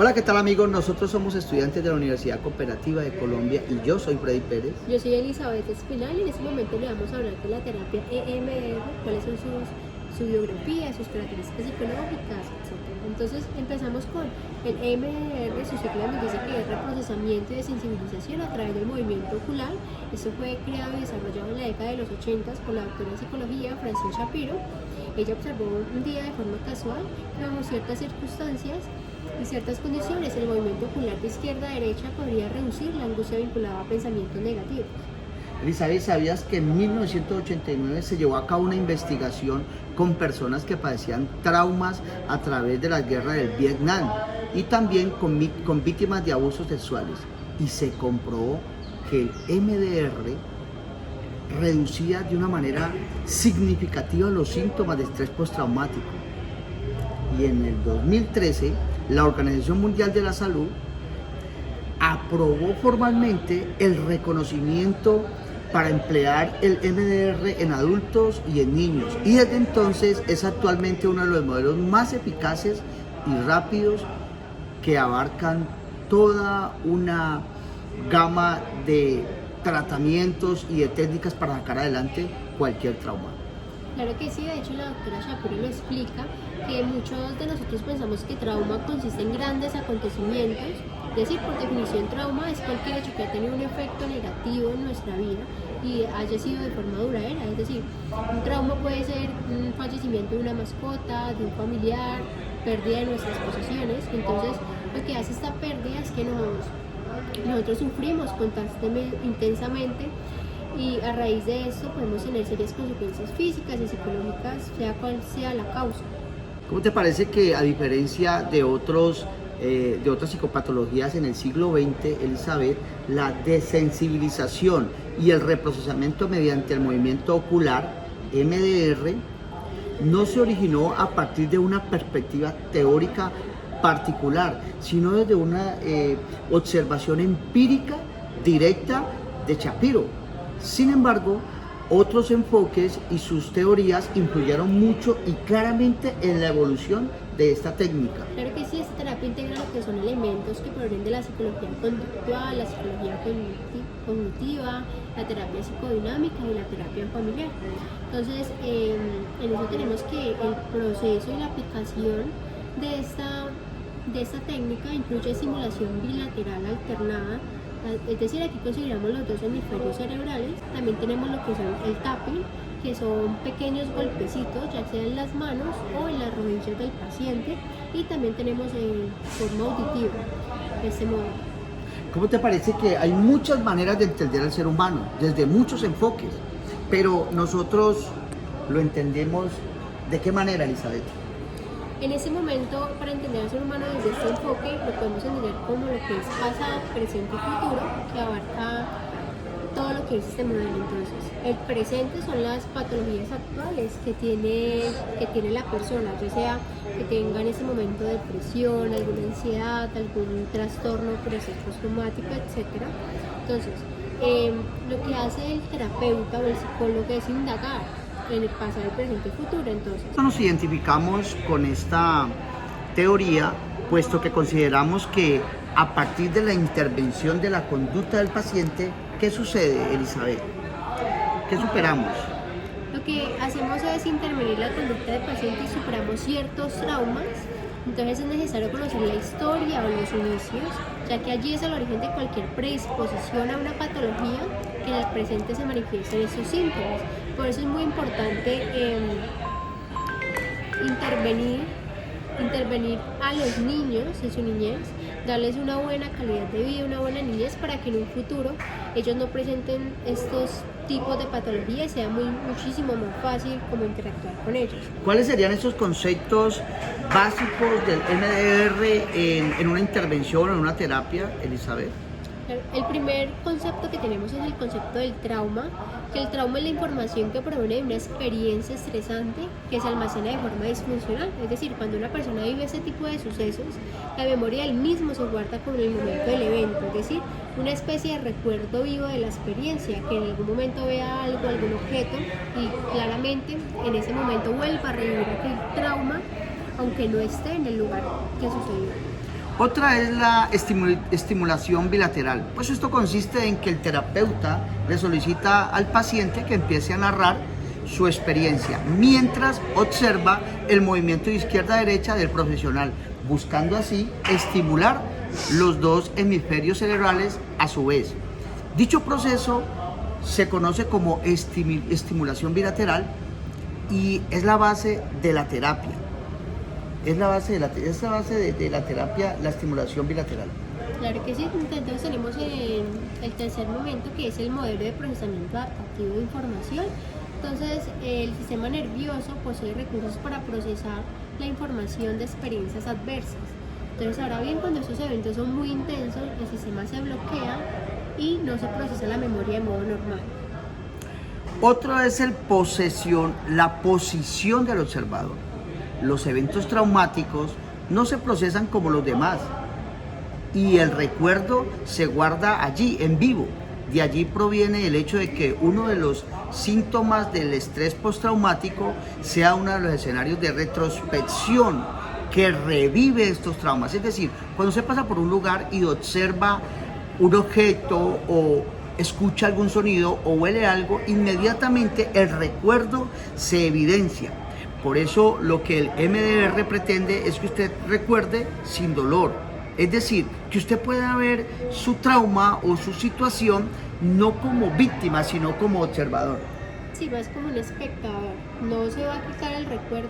Hola, ¿qué tal amigos? Nosotros somos estudiantes de la Universidad Cooperativa de Colombia y yo soy Freddy Pérez. Yo soy Elizabeth Espinal y en este momento le vamos a hablar de la terapia EMDR, cuáles son su biografía, sus características psicológicas, etc. Entonces empezamos con el EMDR, su sigla nos dice que es reprocesamiento y desensibilización a través del movimiento ocular. Esto fue creado y desarrollado en la década de los 80 por la doctora en psicología Francine Shapiro. Ella observó un día de forma casual que bajo ciertas circunstancias y ciertas condiciones el movimiento ocular de izquierda a derecha podría reducir la angustia vinculada a pensamientos negativos. Elizabeth, ¿sabías que en 1989 se llevó a cabo una investigación con personas que padecían traumas a través de la guerra del Vietnam y también con víctimas de abusos sexuales? Y se comprobó que el MDR reducía de una manera significativa los síntomas de estrés postraumático. Y en el 2013, la Organización Mundial de la Salud aprobó formalmente el reconocimiento para emplear el MDR en adultos y en niños. Y desde entonces es actualmente uno de los modelos más eficaces y rápidos que abarcan toda una gama de tratamientos y de técnicas para sacar adelante cualquier trauma. Claro que sí, de hecho la doctora Shapiro lo explica, que muchos de nosotros pensamos que trauma consiste en grandes acontecimientos, es decir, por definición trauma es cualquier hecho que ha tenido un efecto negativo en nuestra vida y haya sido de forma duradera, es decir, un trauma puede ser un fallecimiento de una mascota, de un familiar, pérdida de nuestras posesiones. Entonces lo que hace esta pérdida es que nosotros sufrimos intensamente y a raíz de esto podemos tener serias consecuencias físicas y psicológicas, sea cual sea la causa. ¿Cómo te parece que, a diferencia de otras psicopatologías en el siglo XX, Elizabeth, la desensibilización y el reprocesamiento mediante el movimiento ocular, MDR, no se originó a partir de una perspectiva teórica particular, sino desde una observación empírica directa de Shapiro? Sin embargo, otros enfoques y sus teorías influyeron mucho y claramente en la evolución de esta técnica. Claro que sí, esta terapia integra lo que son elementos que provienen de la psicología conductual, la psicología cognitiva, la terapia psicodinámica y la terapia familiar. Entonces, en eso tenemos que el proceso y la aplicación de esta técnica incluye estimulación bilateral alternada. Es decir, aquí consideramos los dos hemisferios cerebrales. También tenemos lo que son el tapping, que son pequeños golpecitos, ya sea en las manos o en las rodillas del paciente. Y también tenemos forma auditiva, de este modo. ¿Cómo te parece que hay muchas maneras de entender al ser humano, desde muchos enfoques? Pero nosotros lo entendemos ¿de qué manera, Elizabeth? En ese momento, para entender al ser humano desde este enfoque, lo podemos entender como lo que es pasado, presente y futuro, que abarca todo lo que es este modelo. Entonces, el presente son las patologías actuales que tiene la persona, ya sea que tenga en ese momento depresión, alguna ansiedad, algún trastorno por estrés postraumático, etc. Entonces, lo que hace el terapeuta o el psicólogo es indagar en el pasado, el presente y futuro. Entonces, nos identificamos con esta teoría, puesto que consideramos que a partir de la intervención de la conducta del paciente, ¿qué sucede, Elizabeth? ¿Qué superamos? lo que hacemos es intervenir la conducta del paciente y superamos ciertos traumas. Entonces es necesario conocer la historia o los inicios, ya que allí es el origen de cualquier predisposición a una patología que en el presente se manifiesten esos síntomas. Por eso es muy importante intervenir a los niños en su niñez, darles una buena calidad de vida, una buena niñez, para que en un futuro ellos no presenten estos tipos de patologías y sea muchísimo más fácil como interactuar con ellos. ¿Cuáles serían esos conceptos básicos del MDR en una intervención o en una terapia, Elizabeth? El primer concepto que tenemos es el concepto del trauma, que el trauma es la información que proviene de una experiencia estresante que se almacena de forma disfuncional. Es decir, cuando una persona vive ese tipo de sucesos, la memoria del mismo se guarda con el momento del evento, es decir, una especie de recuerdo vivo de la experiencia, que en algún momento vea algo, algún objeto y claramente en ese momento vuelva a revivir aquel trauma, aunque no esté en el lugar que sucedió. Otra es la estimulación bilateral. Pues esto consiste en que el terapeuta le solicita al paciente que empiece a narrar su experiencia mientras observa el movimiento de izquierda a derecha del profesional, buscando así estimular los dos hemisferios cerebrales a su vez. Dicho proceso se conoce como estimulación bilateral y es la base de la terapia. Es la base de la terapia, la estimulación bilateral. Claro que sí, entonces tenemos el tercer momento, que es el modelo de procesamiento adaptativo de información. Entonces el sistema nervioso posee recursos para procesar la información de experiencias adversas. Entonces ahora bien, cuando estos eventos son muy intensos, el sistema se bloquea y no se procesa la memoria de modo normal. Otro es la posición del observador. Los eventos traumáticos no se procesan como los demás y el recuerdo se guarda allí, en vivo. De allí proviene el hecho de que uno de los síntomas del estrés postraumático sea uno de los escenarios de retrospección que revive estos traumas. Es decir, cuando se pasa por un lugar y observa un objeto o escucha algún sonido o huele algo, inmediatamente el recuerdo se evidencia. Por eso lo que el MDR pretende es que usted recuerde sin dolor. Es decir, que usted pueda ver su trauma o su situación no como víctima, sino como observador. Sí, más como un espectador. No se va a quitar el recuerdo,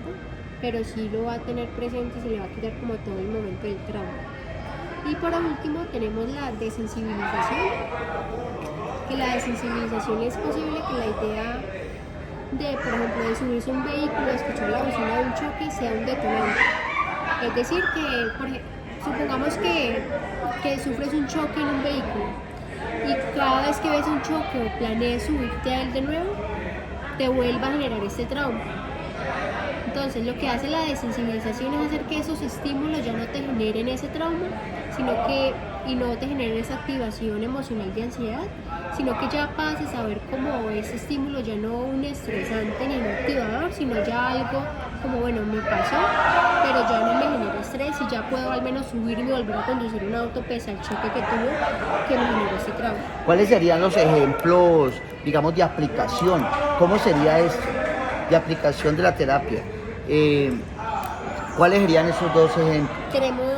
pero sí lo va a tener presente y se le va a quitar como todo el momento del trauma. Y por último tenemos la desensibilización. Que la desensibilización es posible que la idea de, por ejemplo, de subirse a un vehículo, escuchar la bocina de un choque sea un detonante. Es decir, que supongamos que sufres un choque en un vehículo y cada vez que ves un choque o planees subirte a él de nuevo, te vuelva a generar este trauma. Entonces lo que hace la desensibilización es hacer que esos estímulos ya no te generen ese trauma, y no te generen esa activación emocional de ansiedad, sino que ya pases a ver como ese estímulo ya no un estresante ni un activador, sino ya algo como, bueno, me pasó, pero ya no me genera estrés y ya puedo al menos subirme y volver a conducir un auto pese al choque que tuve que me generó ese trauma. ¿Cuáles serían los ejemplos, digamos, de aplicación? ¿Cómo sería esto de aplicación de la terapia? ¿Cuáles serían esos dos ejemplos? Tenemos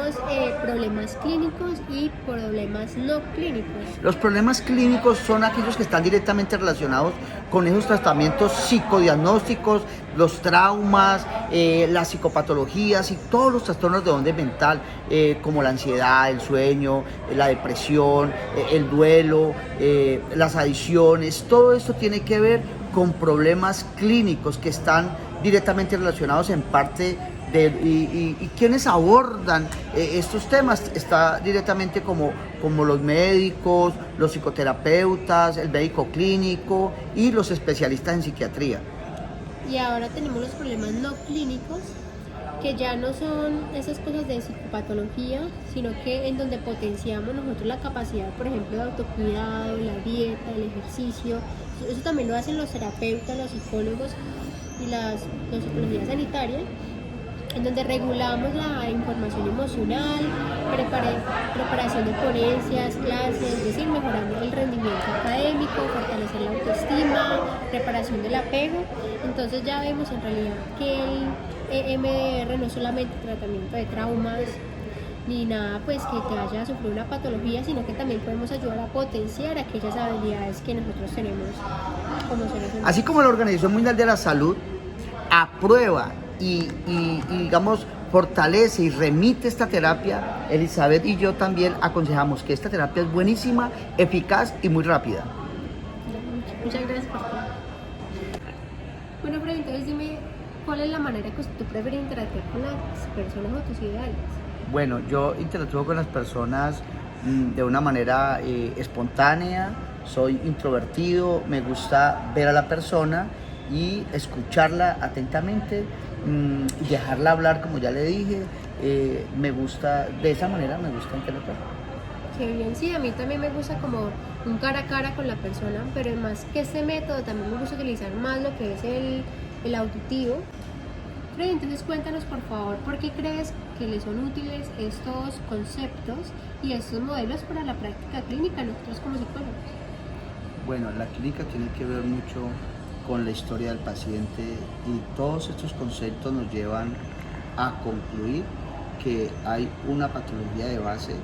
problemas clínicos y problemas no clínicos. Los problemas clínicos son aquellos que están directamente relacionados con esos tratamientos psicodiagnósticos, los traumas, las psicopatologías y todos los trastornos de orden mental, como la ansiedad, el sueño, la depresión, el duelo, las adicciones. Todo esto tiene que ver con problemas clínicos que están directamente relacionados en parte y quienes abordan estos temas está directamente como los médicos, los psicoterapeutas, el médico clínico y los especialistas en psiquiatría. Y ahora tenemos los problemas no clínicos, que ya no son esas cosas de psicopatología, sino que en donde potenciamos nosotros la capacidad, por ejemplo, de autocuidado, la dieta, el ejercicio. Eso también lo hacen los terapeutas, los psicólogos y la psicología sanitaria, en donde regulamos la información emocional, preparación de ponencias, clases, es decir, mejorando el rendimiento académico, fortalecer la autoestima, preparación del apego. Entonces ya vemos en realidad que el EMDR no es solamente tratamiento de traumas ni nada pues que te haya sufrido una patología, sino que también podemos ayudar a potenciar aquellas habilidades que nosotros tenemos como seres humanos. Así como la Organización Mundial de la Salud aprueba y digamos fortalece y remite esta terapia, Elizabeth y yo también aconsejamos que esta terapia es buenísima, eficaz y muy rápida. Muchas gracias por todo. Bueno, Fred, entonces dime, ¿cuál es la manera que tú prefieres interactuar con las personas o tus ideales? Bueno, yo interactúo con las personas de una manera espontánea, soy introvertido, me gusta ver a la persona y escucharla atentamente, dejarla hablar como ya le dije, me gusta, de esa manera me gusta interactuar. Qué bien, sí, a mí también me gusta como un cara a cara con la persona, pero más que este método también me gusta utilizar más lo que es el auditivo. Fred, entonces cuéntanos por favor, ¿por qué crees que les son útiles estos conceptos y estos modelos para la práctica clínica nosotros como psicólogos? Bueno, la clínica tiene que ver mucho con la historia del paciente y todos estos conceptos nos llevan a concluir que hay una patología de base